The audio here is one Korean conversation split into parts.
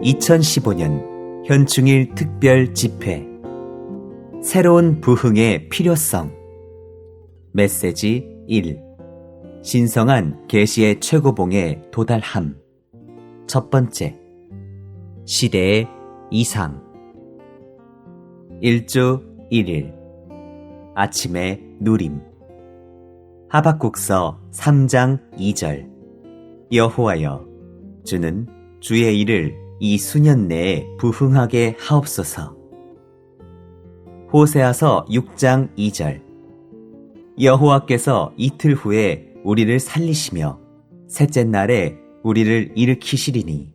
2015년 현충일 특별 집회 새로운 부흥의 필요성 메시지 1. 신성한 계시의 최고봉에 도달함. 첫 번째, 시대의 이상. 1주 1일 아침의 누림. 하박국서 3장 2절. 여호와여, 주는 주의 일을 이 수년 내에 부흥하게 하옵소서. 호세아서 6장 2절. 여호와께서 이틀 후에 우리를 살리시며 셋째 날에 우리를 일으키시리니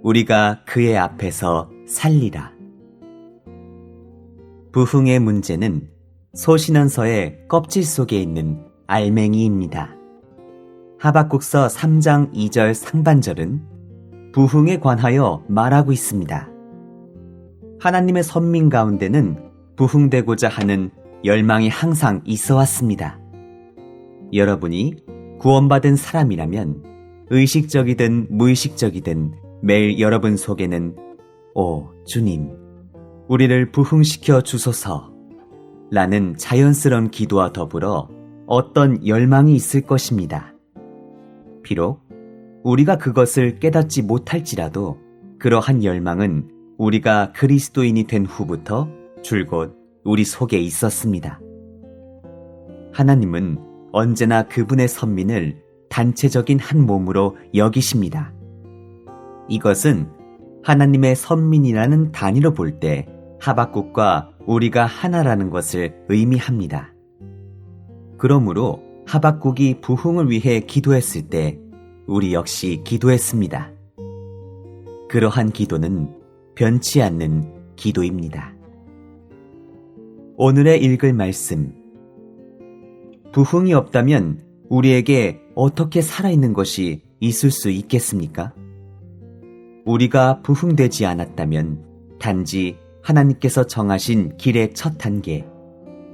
우리가 그의 앞에서 살리라. 부흥의 문제는 소신언서의 껍질 속에 있는 알맹이입니다. 하박국서 3장 2절 상반절은 부흥에 관하여 말하고 있습니다. 하나님의 선민 가운데는 부흥되고자 하는 열망이 항상 있어 왔습니다. 여러분이 구원받은 사람이라면 의식적이든 무의식적이든 매일 여러분 속에는 오 주님, 우리를 부흥시켜 주소서 라는 자연스러운 기도와 더불어 어떤 열망이 있을 것입니다. 비록 우리가 그것을 깨닫지 못할지라도 그러한 열망은 우리가 그리스도인이 된 후부터 줄곧 우리 속에 있었습니다. 하나님은 언제나 그분의 선민을 단체적인 한 몸으로 여기십니다. 이것은 하나님의 선민이라는 단위로 볼 때 하박국과 우리가 하나라는 것을 의미합니다. 그러므로 하박국이 부흥을 위해 기도했을 때 우리 역시 기도했습니다. 그러한 기도는 변치 않는 기도입니다. 오늘의 읽을 말씀. 부흥이 없다면 우리에게 어떻게 살아있는 것이 있을 수 있겠습니까? 우리가 부흥되지 않았다면 단지 하나님께서 정하신 길의 첫 단계,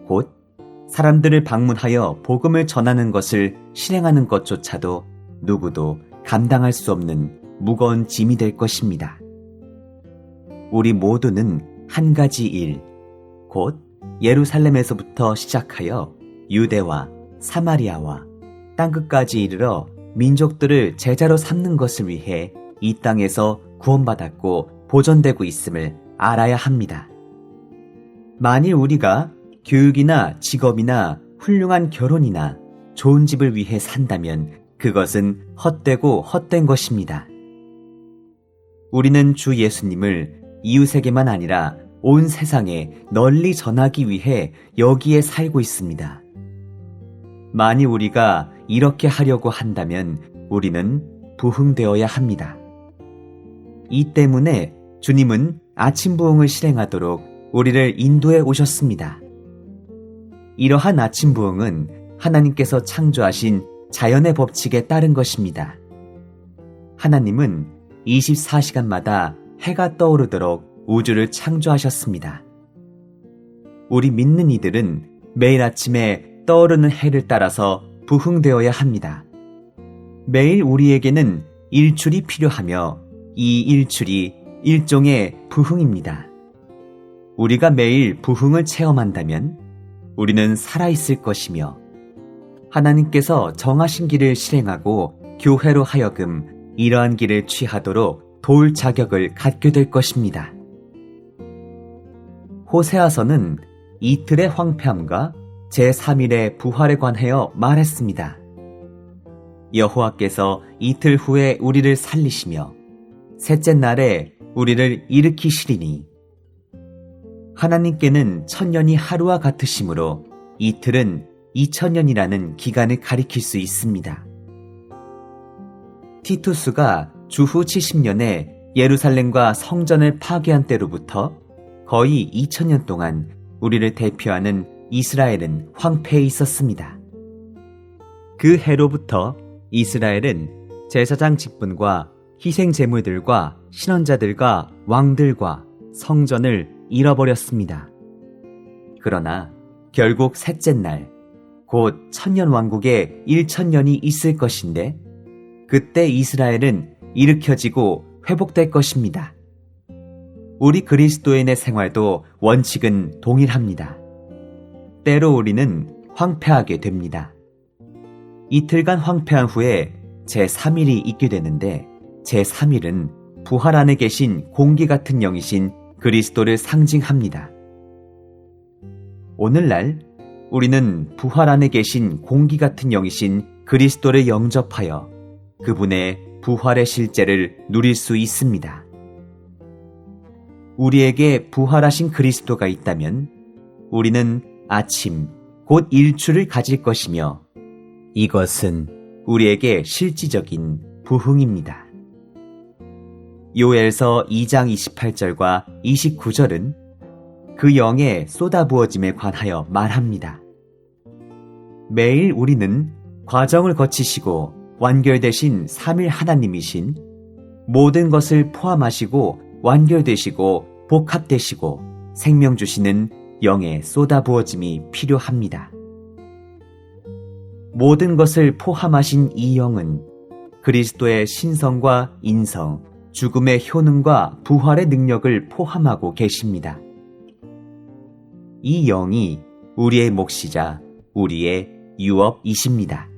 곧 사람들을 방문하여 복음을 전하는 것을 실행하는 것조차도 누구도 감당할 수 없는 무거운 짐이 될 것입니다. 우리 모두는 한 가지 일, 곧 예루살렘에서부터 시작하여 유대와 사마리아와 땅끝까지 이르러 민족들을 제자로 삼는 것을 위해 이 땅에서 구원받았고 보존되고 있음을 알아야 합니다. 만일 우리가 교육이나 직업이나 훌륭한 결혼이나 좋은 집을 위해 산다면 그것은 헛되고 헛된 것입니다. 우리는 주 예수님을 이웃에게만 아니라 온 세상에 널리 전하기 위해 여기에 살고 있습니다. 만일 우리가 이렇게 하려고 한다면 우리는 부흥되어야 합니다. 이 때문에 주님은 아침 부흥을 실행하도록 우리를 인도해 오셨습니다. 이러한 아침 부흥은 하나님께서 창조하신 자연의 법칙에 따른 것입니다. 하나님은 24시간마다 해가 떠오르도록 우주를 창조하셨습니다. 우리 믿는 이들은 매일 아침에 떠오르는 해를 따라서 부흥되어야 합니다. 매일 우리에게는 일출이 필요하며 이 일출이 일종의 부흥입니다. 우리가 매일 부흥을 체험한다면 우리는 살아있을 것이며 하나님께서 정하신 길을 실행하고 교회로 하여금 이러한 길을 취하도록 도울 자격을 갖게 될 것입니다. 호세아서는 이틀의 황폐함과 제3일의 부활에 관하여 말했습니다. 여호와께서 이틀 후에 우리를 살리시며 셋째 날에 우리를 일으키시리니 하나님께는 천년이 하루와 같으시므로 이틀은 2000년이라는 기간을 가리킬 수 있습니다. 티투스가 주후 70년에 예루살렘과 성전을 파괴한 때로부터 거의 2000년 동안 우리를 대표하는 이스라엘은 황폐해 있었습니다. 그 해로부터 이스라엘은 제사장 직분과 희생 제물들과 신원자들과 왕들과 성전을 잃어버렸습니다. 그러나 결국 셋째 날, 곧 천년왕국에 1000년이 있을 것인데 그때 이스라엘은 일으켜지고 회복될 것입니다. 우리 그리스도인의 생활도 원칙은 동일합니다. 때로 우리는 황폐하게 됩니다. 이틀간 황폐한 후에 제3일이 있게 되는데 제3일은 부활 안에 계신 공기 같은 영이신 그리스도를 상징합니다. 오늘날 우리는 부활 안에 계신 공기 같은 영이신 그리스도를 영접하여 그분의 부활의 실제를 누릴 수 있습니다. 우리에게 부활하신 그리스도가 있다면 우리는 아침, 곧 일출을 가질 것이며 이것은 우리에게 실질적인 부흥입니다. 요엘서 2장 28절과 29절은 그 영의 쏟아부어짐에 관하여 말합니다. 매일 우리는 과정을 거치시고 완결되신 삼일 하나님이신 모든 것을 포함하시고 완결되시고 복합되시고 생명 주시는 영의 쏟아부어짐이 필요합니다. 모든 것을 포함하신 이 영은 그리스도의 신성과 인성, 죽음의 효능과 부활의 능력을 포함하고 계십니다. 이 영이 우리의 몫이자 우리의 유업이십니다.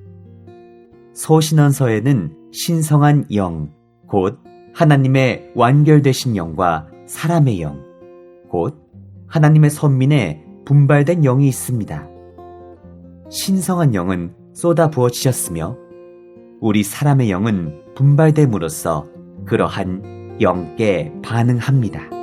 소신언서에는 신성한 영, 곧 하나님의 완결되신 영과 사람의 영, 곧 하나님의 선민의 분발된 영이 있습니다. 신성한 영은 쏟아 부어지셨으며 우리 사람의 영은 분발됨으로써 그러한 영께 반응합니다.